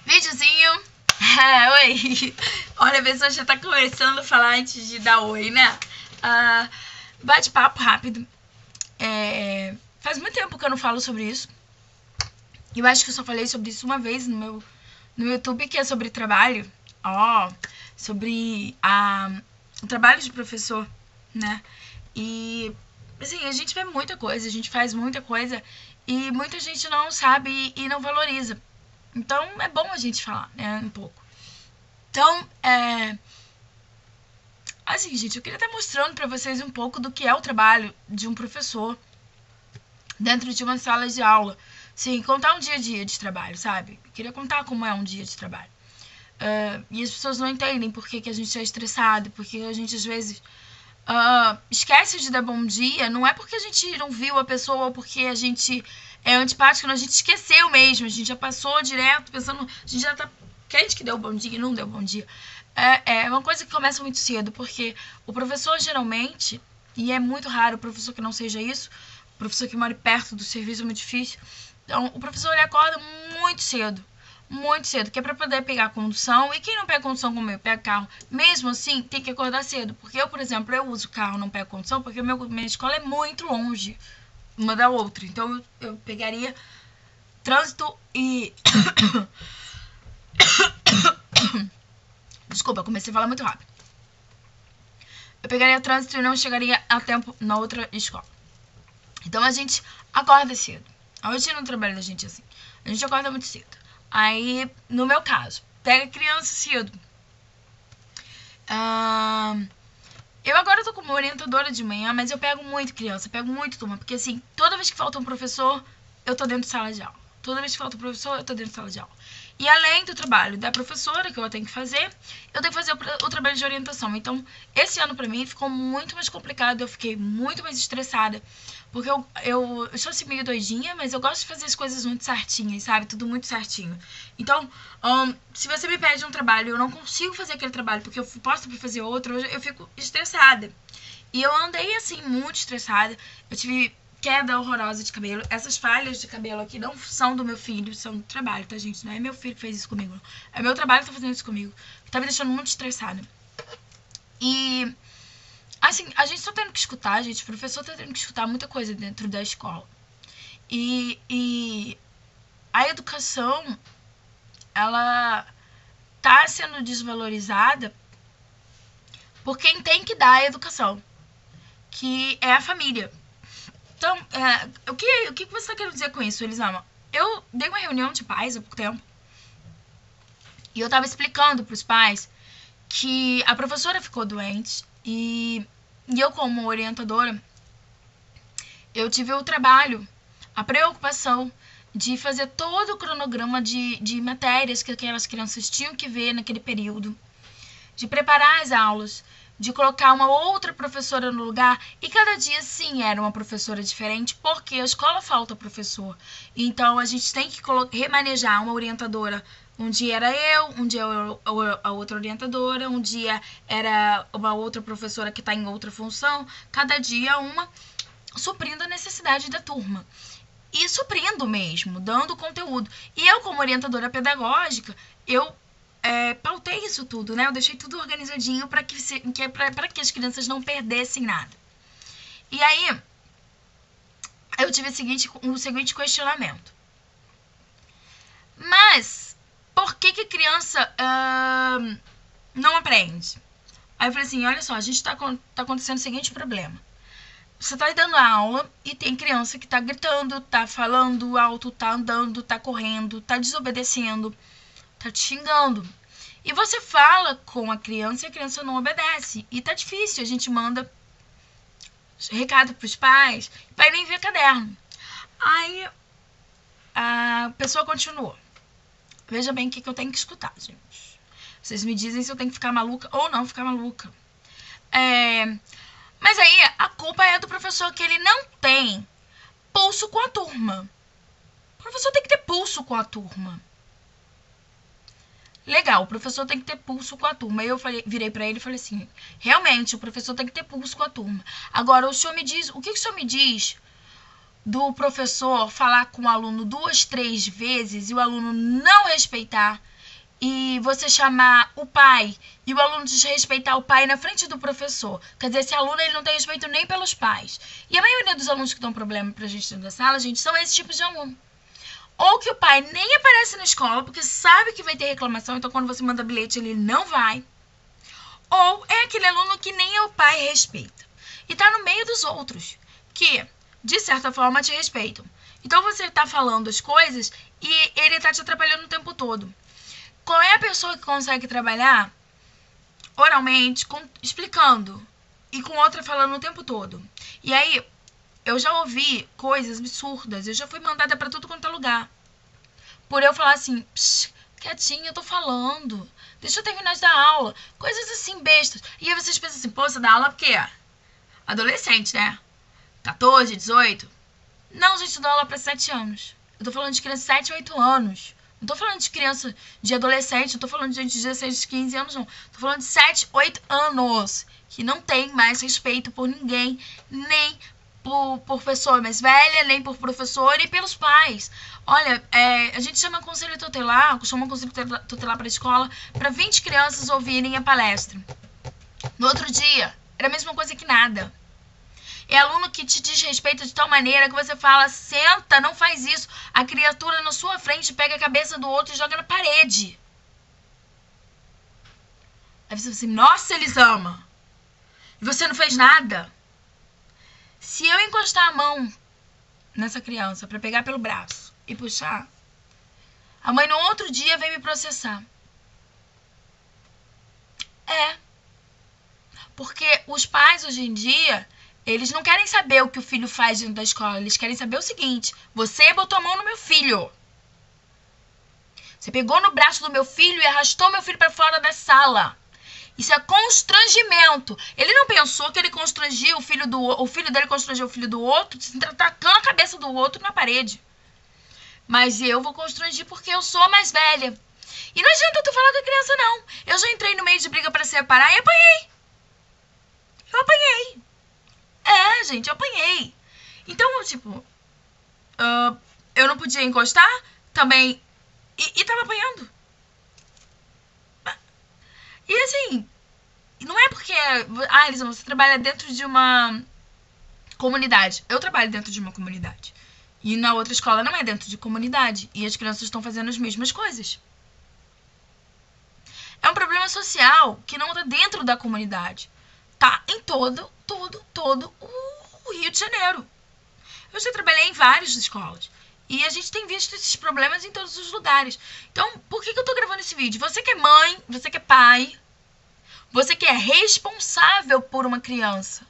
Videozinho. Oi. Olha, a pessoa já tá começando a falar antes de dar oi, né? Bate-papo rápido. Faz muito tempo que eu não falo sobre isso. Eu acho que eu só falei sobre isso uma vez no YouTube, que é sobre trabalho. Sobre o trabalho de professor, né? E, assim, a gente vê muita coisa, a gente faz muita coisa e muita gente não sabe e não valoriza. Então, é bom a gente falar, né, um pouco. Então, assim, gente, eu queria estar mostrando pra vocês um pouco do que é o trabalho de um professor dentro de uma sala de aula. Sim, contar um dia a dia de trabalho, sabe? Eu queria contar como é um dia de trabalho. E as pessoas não entendem por que a gente é estressado, porque a gente, às vezes, esquece de dar bom dia. Não é porque a gente não viu a pessoa ou porque a gente é antipático, não, a gente esqueceu mesmo. A gente já passou direto pensando, a gente já tá crente que deu bom dia e não deu bom dia. É uma coisa que começa muito cedo, porque o professor geralmente, e é muito raro o professor que não seja isso, o professor que mora perto do serviço é muito difícil. Então, o professor ele acorda muito cedo, que é pra poder pegar condução. E quem não pega condução como eu, pega carro, mesmo assim, tem que acordar cedo. Porque eu, por exemplo, eu uso carro, não pego condução, porque minha escola é muito longe uma da outra. Então, eu pegaria trânsito e... Desculpa, eu comecei a falar muito rápido. Eu pegaria trânsito e não chegaria a tempo na outra escola. Então, a gente acorda cedo. A rotina do trabalho da gente é assim. A gente acorda muito cedo. Aí, no meu caso, pega criança cedo. Eu agora tô como orientadora de manhã, mas eu pego muito criança, pego muito turma. Porque assim, toda vez que falta um professor, eu tô dentro de sala de aula. Toda vez que falta um professor, eu tô dentro de sala de aula. E além do trabalho da professora, que eu tenho que fazer, eu tenho que fazer o trabalho de orientação. Então, esse ano pra mim ficou muito mais complicado, eu fiquei muito mais estressada. Porque eu sou assim meio doidinha, mas eu gosto de fazer as coisas muito certinhas, sabe? Tudo muito certinho. Então, se você me pede um trabalho e eu não consigo fazer aquele trabalho porque eu posso fazer outro, eu fico estressada. E eu andei assim, muito estressada. Eu tive queda horrorosa de cabelo. Essas falhas de cabelo aqui não são do meu filho, são do trabalho, tá, gente? Não é meu filho que fez isso comigo, não. É meu trabalho que tá fazendo isso comigo. Tá me deixando muito estressada. E, assim, a gente só tendo que escutar, gente. O professor tá tendo que escutar muita coisa dentro da escola. E a educação, ela tá sendo desvalorizada por quem tem que dar a educação, que é a família. Então, o que você está querendo dizer com isso, Elisama? Eu dei uma reunião de pais há pouco tempo e eu estava explicando para os pais que a professora ficou doente e eu, como orientadora, eu tive o trabalho, a preocupação de fazer todo o cronograma de matérias que aquelas crianças tinham que ver naquele período, de preparar as aulas, de colocar uma outra professora no lugar. E cada dia, sim, era uma professora diferente, porque a escola falta professor. Então, a gente tem que remanejar uma orientadora. Um dia era eu, um dia a outra orientadora, um dia era uma outra professora que está em outra função. Cada dia uma, suprindo a necessidade da turma. E suprindo mesmo, dando conteúdo. E eu, como orientadora pedagógica, eu pautei isso tudo, né? Eu deixei tudo organizadinho para que as crianças não perdessem nada. E aí, eu tive o seguinte questionamento. Mas, por que a criança não aprende? Aí eu falei assim, olha só, a gente tá acontecendo o seguinte problema. Você tá dando aula e tem criança que tá gritando, tá falando alto, tá andando, tá correndo, tá desobedecendo, tá te xingando. E você fala com a criança e a criança não obedece. E tá difícil, a gente manda recado pros pais, o pai nem vê caderno. Aí a pessoa continuou. Veja bem o que eu tenho que escutar, gente. Vocês me dizem se eu tenho que ficar maluca ou não ficar maluca. Mas aí a culpa é do professor, que ele não tem pulso com a turma. O professor tem que ter pulso com a turma. Legal, o professor tem que ter pulso com a turma. Aí eu virei pra ele e falei assim, realmente, o professor tem que ter pulso com a turma. Agora, o que o senhor me diz do professor falar com o aluno 2, 3 vezes e o aluno não respeitar, e você chamar o pai e o aluno desrespeitar o pai na frente do professor. Quer dizer, esse aluno ele não tem respeito nem pelos pais. E a maioria dos alunos que dão problema pra gente dentro da sala, gente, são esse tipo de aluno. Ou que o pai nem aparece na escola, porque sabe que vai ter reclamação, então quando você manda bilhete ele não vai. Ou é aquele aluno que nem o pai respeita. E tá no meio dos outros, que, de certa forma, te respeitam. Então você tá falando as coisas e ele tá te atrapalhando o tempo todo. Qual é a pessoa que consegue trabalhar oralmente, explicando, e com outra falando o tempo todo? E aí, eu já ouvi coisas absurdas, eu já fui mandada pra tudo quanto é lugar. Por eu falar assim, quietinha, eu tô falando, deixa eu terminar de dar aula. Coisas assim, bestas. E aí vocês pensam assim, pô, você dá aula porque adolescente, né? 14, 18. Não, gente, eu dou aula pra 7 anos. Eu tô falando de criança de 7, 8 anos. Não tô falando de criança, de adolescente, não tô falando de gente de 16, 15 anos, não. Tô falando de 7, 8 anos, que não tem mais respeito por ninguém, nem por pessoa mais velha, nem por professor, e pelos pais. Olha, a gente chama conselho tutelar, pra escola, para 20 crianças ouvirem a palestra. No outro dia, era a mesma coisa que nada. É aluno que te desrespeita de tal maneira que você fala, senta, não faz isso. A criatura na sua frente pega a cabeça do outro e joga na parede. Aí você fala assim, nossa, eles amam. E você não fez nada. Se eu encostar a mão nessa criança pra pegar pelo braço e puxar, a mãe no outro dia vem me processar. Porque os pais hoje em dia, eles não querem saber o que o filho faz dentro da escola. Eles querem saber o seguinte, você botou a mão no meu filho. Você pegou no braço do meu filho e arrastou meu filho para fora da sala. Isso é constrangimento. Ele não pensou que ele constrangia o filho dele constrangiu o filho do outro, tacando a cabeça do outro na parede. Mas eu vou constrangir porque eu sou a mais velha. E não adianta tu falar com a criança, não. Eu já entrei no meio de briga para separar e apanhei. Eu apanhei. Gente, eu apanhei. Então, tipo, eu não podia encostar também. E tava apanhando. E assim, não é porque... Elisa, você trabalha dentro de uma comunidade. Eu trabalho dentro de uma comunidade. E na outra escola não é dentro de comunidade. E as crianças estão fazendo as mesmas coisas. É um problema social que não tá dentro da comunidade. Tá em todo o Rio de Janeiro. Eu já trabalhei em várias escolas. E a gente tem visto esses problemas em todos os lugares. Então, por que eu tô gravando esse vídeo? Você que é mãe, você que é pai, você que é responsável por uma criança.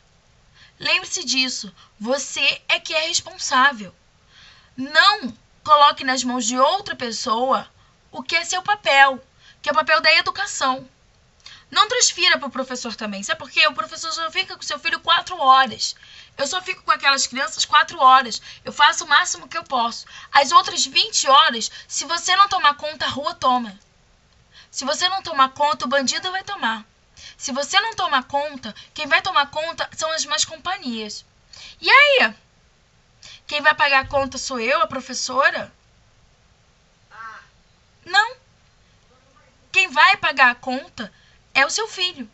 Lembre-se disso. Você é que é responsável. Não coloque nas mãos de outra pessoa o que é seu papel, que é o papel da educação. Não transfira para o professor também. Sabe por quê? O professor só fica com seu filho 4 horas. Eu só fico com aquelas crianças 4 horas. Eu faço o máximo que eu posso. As outras 20 horas, se você não tomar conta, a rua toma. Se você não tomar conta, o bandido vai tomar. Se você não tomar conta, quem vai tomar conta são as más companhias. E aí? Quem vai pagar a conta sou eu, a professora? Não. Quem vai pagar a conta é o seu filho.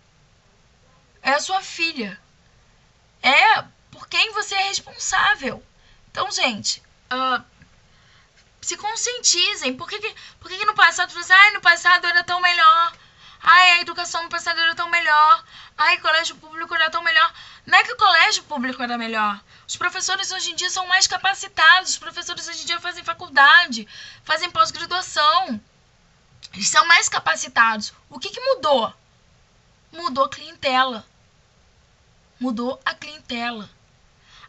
É a sua filha. É por quem você é responsável. Então, gente, se conscientizem. Por que no passado você no passado era tão melhor? A educação no passado era tão melhor. O colégio público era tão melhor. Não é que o colégio público era melhor. Os professores hoje em dia são mais capacitados. Os professores hoje em dia fazem faculdade, fazem pós-graduação. Eles são mais capacitados. O que mudou? Mudou a clientela. Mudou a clientela.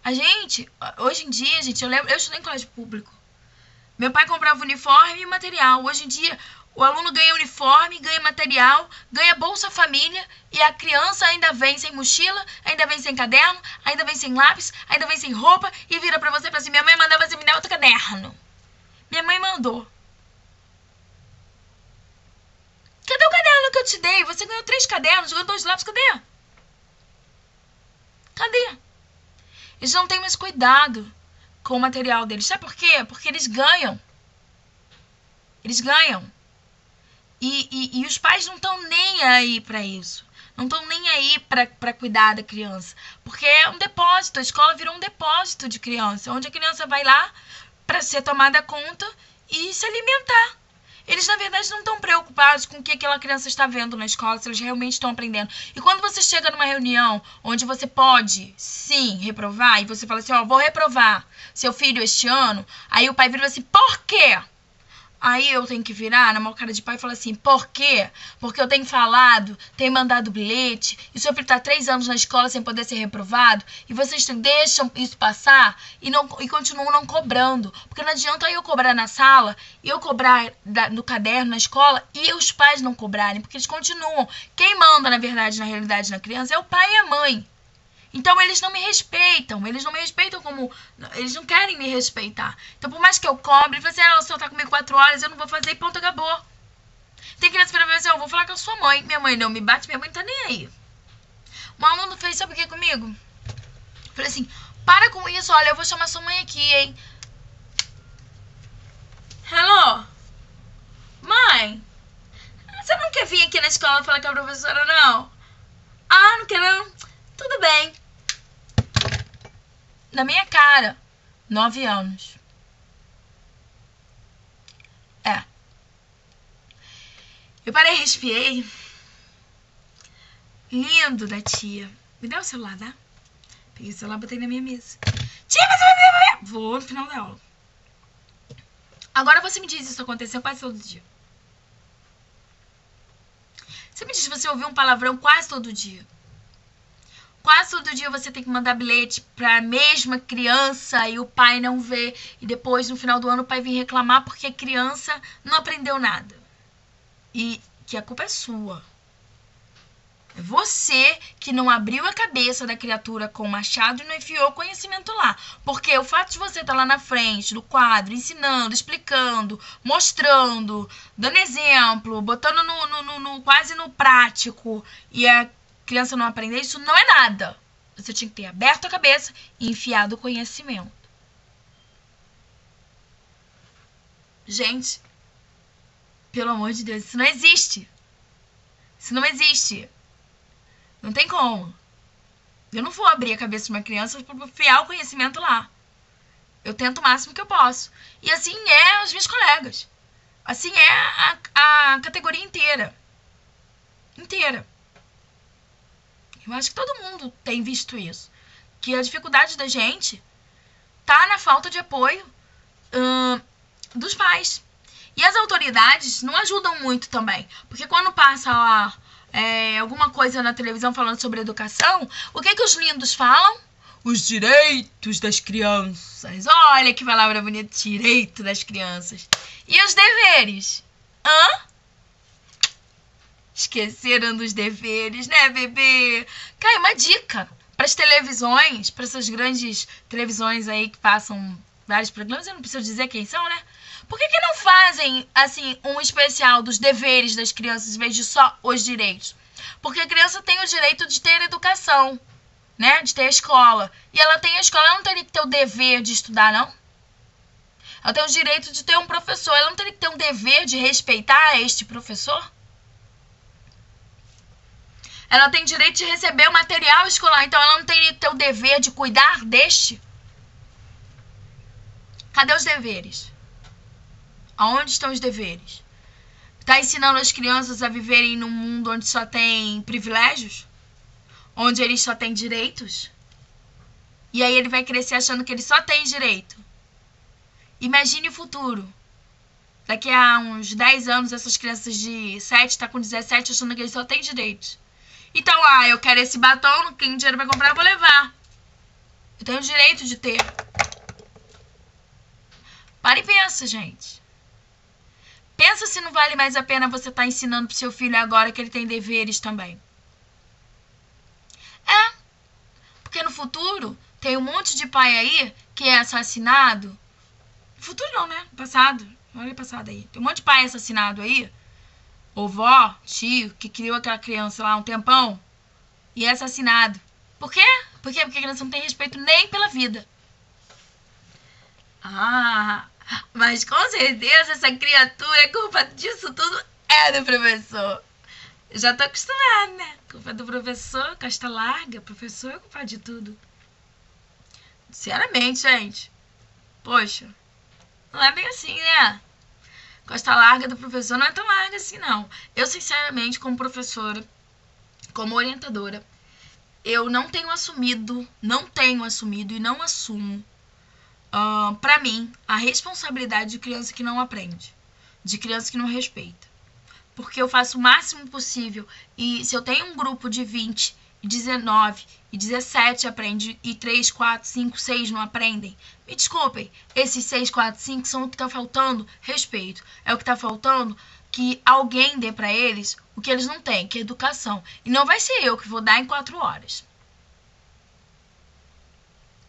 A gente, hoje em dia, gente, eu estudei em colégio público. Meu pai comprava uniforme e material. Hoje em dia, o aluno ganha uniforme, ganha material, ganha Bolsa Família e a criança ainda vem sem mochila, ainda vem sem caderno, ainda vem sem lápis, ainda vem sem roupa e vira pra você e fala assim, minha mãe mandou você me dar outro caderno. Minha mãe mandou. Cadê o caderno que eu te dei? Você ganhou 3 cadernos, ganhou 2 lápis, cadê? Cadê? Eles não têm mais cuidado com o material deles. Sabe por quê? Porque eles ganham. Eles ganham. E os pais não estão nem aí para isso. Não estão nem aí para cuidar da criança. Porque é um depósito. A escola virou um depósito de criança. Onde a criança vai lá para ser tomada conta e se alimentar. Eles, na verdade, não estão preocupados com o que aquela criança está vendo na escola, se eles realmente estão aprendendo. E quando você chega numa reunião onde você pode, sim, reprovar, e você fala assim, ó, vou reprovar seu filho este ano, aí o pai vira assim, por quê? Aí eu tenho que virar na maior cara de pai e falar assim, por quê? Porque eu tenho falado, tenho mandado bilhete, e o seu filho está 3 anos na escola sem poder ser reprovado, e vocês deixam isso passar e continuam não cobrando. Porque não adianta eu cobrar na sala, eu cobrar no caderno, na escola, e os pais não cobrarem, porque eles continuam. Quem manda, na verdade, na realidade, na criança é o pai e a mãe. Então, eles não me respeitam como... Eles não querem me respeitar. Então, por mais que eu cobre, você, o senhor tá comigo 4 horas, eu não vou fazer e ponto, acabou. Tem criança que fala assim, eu vou falar com a sua mãe. Minha mãe não me bate, minha mãe não tá nem aí. Um aluno fez, sabe o que comigo? Falei assim, para com isso, olha, eu vou chamar sua mãe aqui, hein. Hello? Mãe? Você não quer vir aqui na escola falar com a professora, não? Ah, não quer não? Tudo bem. Na minha cara, 9 anos. Eu parei, respiei. Lindo da tia. Me dá o celular, tá? Peguei o celular e botei na minha mesa. Tia, você vai ver? Vou no final da aula. Agora você me diz, isso aconteceu quase todo dia. Você me diz se você ouviu um palavrão quase todo dia. Quase todo dia você tem que mandar bilhete pra mesma criança e o pai não vê. E depois, no final do ano, o pai vem reclamar porque a criança não aprendeu nada. E que a culpa é sua. É você que não abriu a cabeça da criatura com o machado e não enfiou conhecimento lá. Porque o fato de você estar lá na frente, do quadro, ensinando, explicando, mostrando, dando exemplo, botando quase no prático e a criança não aprender, isso não é nada. Você tinha que ter aberto a cabeça e enfiado o conhecimento. Gente, pelo amor de Deus, isso não existe. Isso não existe. Não tem como. Eu não vou abrir a cabeça de uma criança para enfiar o conhecimento lá. Eu tento o máximo que eu posso. E assim é os meus colegas. Assim é a categoria inteira. Inteira. Eu acho que todo mundo tem visto isso. Que a dificuldade da gente tá na falta de apoio dos pais. E as autoridades não ajudam muito também. Porque quando passa lá alguma coisa na televisão falando sobre educação, o que os lindos falam? Os direitos das crianças. Olha que palavra bonita, direito das crianças. E os deveres? Esqueceram dos deveres, né, bebê? Cara, uma dica para as televisões, para essas grandes televisões aí que passam vários programas, eu não preciso dizer quem são, né? Por que não fazem, assim, um especial dos deveres das crianças em vez de só os direitos? Porque a criança tem o direito de ter educação, né? De ter a escola. E ela tem a escola, ela não teria que ter o dever de estudar, não? Ela tem o direito de ter um professor, ela não teria que ter um dever de respeitar este professor? Ela tem direito de receber o material escolar, então ela não teria que ter o dever de cuidar deste? Cadê os deveres? Aonde estão os deveres? Está ensinando as crianças a viverem num mundo onde só tem privilégios? Onde eles só têm direitos? E aí ele vai crescer achando que ele só tem direito. Imagine o futuro. Daqui a uns 10 anos, essas crianças de 7 estão com 17 achando que eles só têm direitos. Então, eu quero esse batom, não tenho dinheiro pra comprar, eu vou levar. Eu tenho o direito de ter. Para e pensa, gente. Pensa se não vale mais a pena você estar ensinando pro seu filho agora que ele tem deveres também. Porque no futuro tem um monte de pai aí que é assassinado. Futuro não, né? Passado. Olha o passado aí. Tem um monte de pai assassinado aí. Ou vó, tio, que criou aquela criança lá um tempão e é assassinado. Por quê? Porque a criança não tem respeito nem pela vida. Ah, mas com certeza essa criatura, culpa disso tudo é do professor. Eu já tô acostumada, né? Culpa do professor, casta larga, professor é culpado de tudo. Sinceramente, gente. Poxa, não é bem assim, né? Costa larga do professor não é tão larga assim, não. Eu, sinceramente, como professora, como orientadora, eu não tenho assumido e não assumo, pra mim, a responsabilidade de criança que não aprende, de criança que não respeita. Porque eu faço o máximo possível e se eu tenho um grupo de 20, 19 e 17 aprende e 3, 4, 5, 6 não aprendem, me desculpem, esses 6, 4, 5 são o que tá faltando respeito. É o que tá faltando que alguém dê pra eles o que eles não têm, que é educação. E não vai ser eu que vou dar em 4 horas.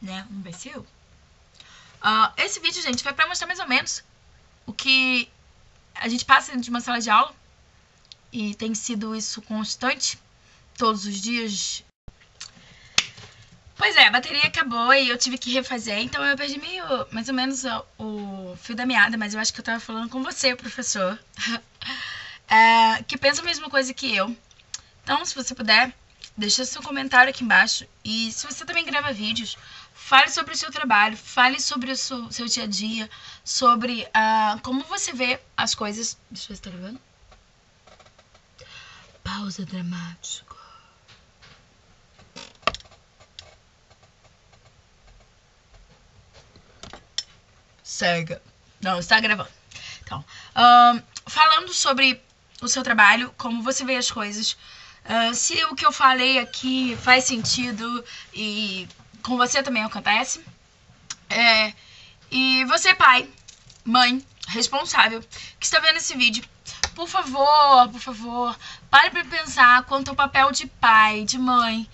Né? Não vai ser eu. Esse vídeo, gente, foi pra mostrar mais ou menos o que a gente passa dentro de uma sala de aula. E tem sido isso constante, todos os dias. Pois é, a bateria acabou e eu tive que refazer, então eu perdi meio, mais ou menos, o fio da meada, mas eu acho que eu tava falando com você, professor, que pensa a mesma coisa que eu. Então, se você puder, deixa seu comentário aqui embaixo. E se você também grava vídeos, fale sobre o seu trabalho, fale sobre o seu dia a dia, sobre como você vê as coisas. Deixa eu ver se tá gravando. Pausa dramática. Cega. Não, está gravando. Então, falando sobre o seu trabalho, como você vê as coisas, se o que eu falei aqui faz sentido e com você também acontece. E você, pai, mãe, responsável, que está vendo esse vídeo, por favor, pare para pensar quanto ao papel de pai, de mãe.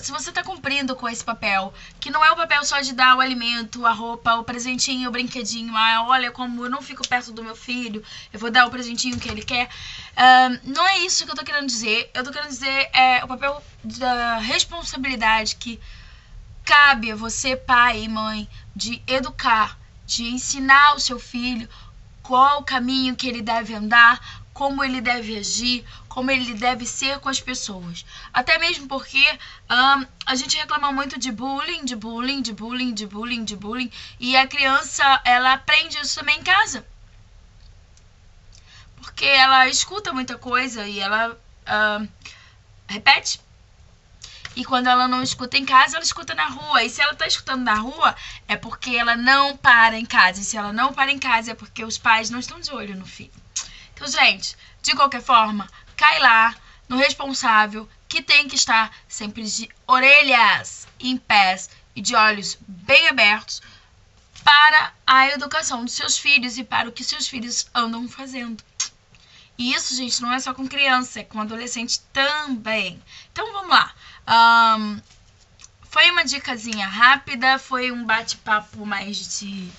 Se você tá cumprindo com esse papel, que não é o papel só de dar o alimento, a roupa, o presentinho, o brinquedinho. Olha como eu não fico perto do meu filho, eu vou dar o presentinho que ele quer. Não é isso que eu tô querendo dizer. Eu tô querendo dizer o papel da responsabilidade que cabe a você, pai e mãe, de educar, de ensinar o seu filho qual o caminho que ele deve andar, como ele deve agir, como ele deve ser com as pessoas. Até mesmo porque a gente reclama muito de bullying, e a criança, ela aprende isso também em casa. Porque ela escuta muita coisa e ela repete. E quando ela não escuta em casa, ela escuta na rua. E se ela tá escutando na rua, é porque ela não para em casa. E se ela não para em casa, é porque os pais não estão de olho no filho. Então, gente, de qualquer forma, cai lá no responsável, que tem que estar sempre de orelhas em pés e de olhos bem abertos para a educação dos seus filhos e para o que seus filhos andam fazendo. E isso, gente, não é só com criança, é com adolescente também. Então, vamos lá. Foi uma dicasinha rápida, foi um bate-papo mais de...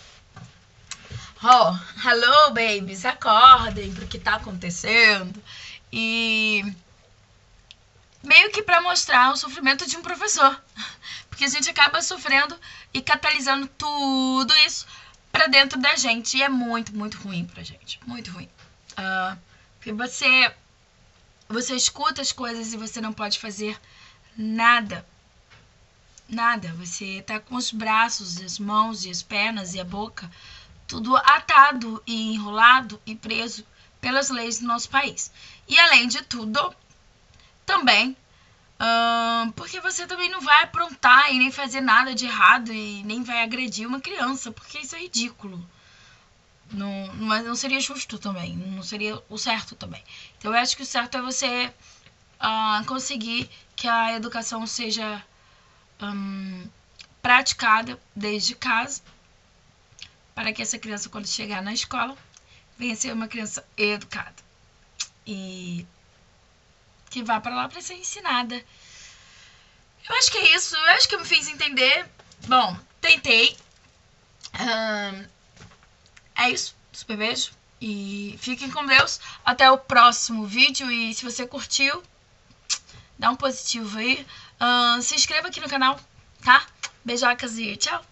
hello, babies, acordem pro que tá acontecendo. E meio que pra mostrar o sofrimento de um professor. Porque a gente acaba sofrendo e catalisando tudo isso pra dentro da gente. E é muito, muito ruim pra gente. Muito ruim. Porque você escuta as coisas e você não pode fazer nada. Nada. Você tá com os braços, as mãos e as pernas e a boca tudo atado e enrolado e preso pelas leis do nosso país. E além de tudo, também, porque você também não vai aprontar e nem fazer nada de errado e nem vai agredir uma criança, porque isso é ridículo. Não seria justo também, não seria o certo também. Então eu acho que o certo é você conseguir que a educação seja praticada desde casa, para que essa criança, quando chegar na escola, venha ser uma criança educada e que vá para lá para ser ensinada. Eu acho que é isso, eu acho que eu me fiz entender. Bom, tentei. É isso, super beijo e fiquem com Deus. Até o próximo vídeo e se você curtiu, dá um positivo aí. Se inscreva aqui no canal, tá? Beijocas e tchau!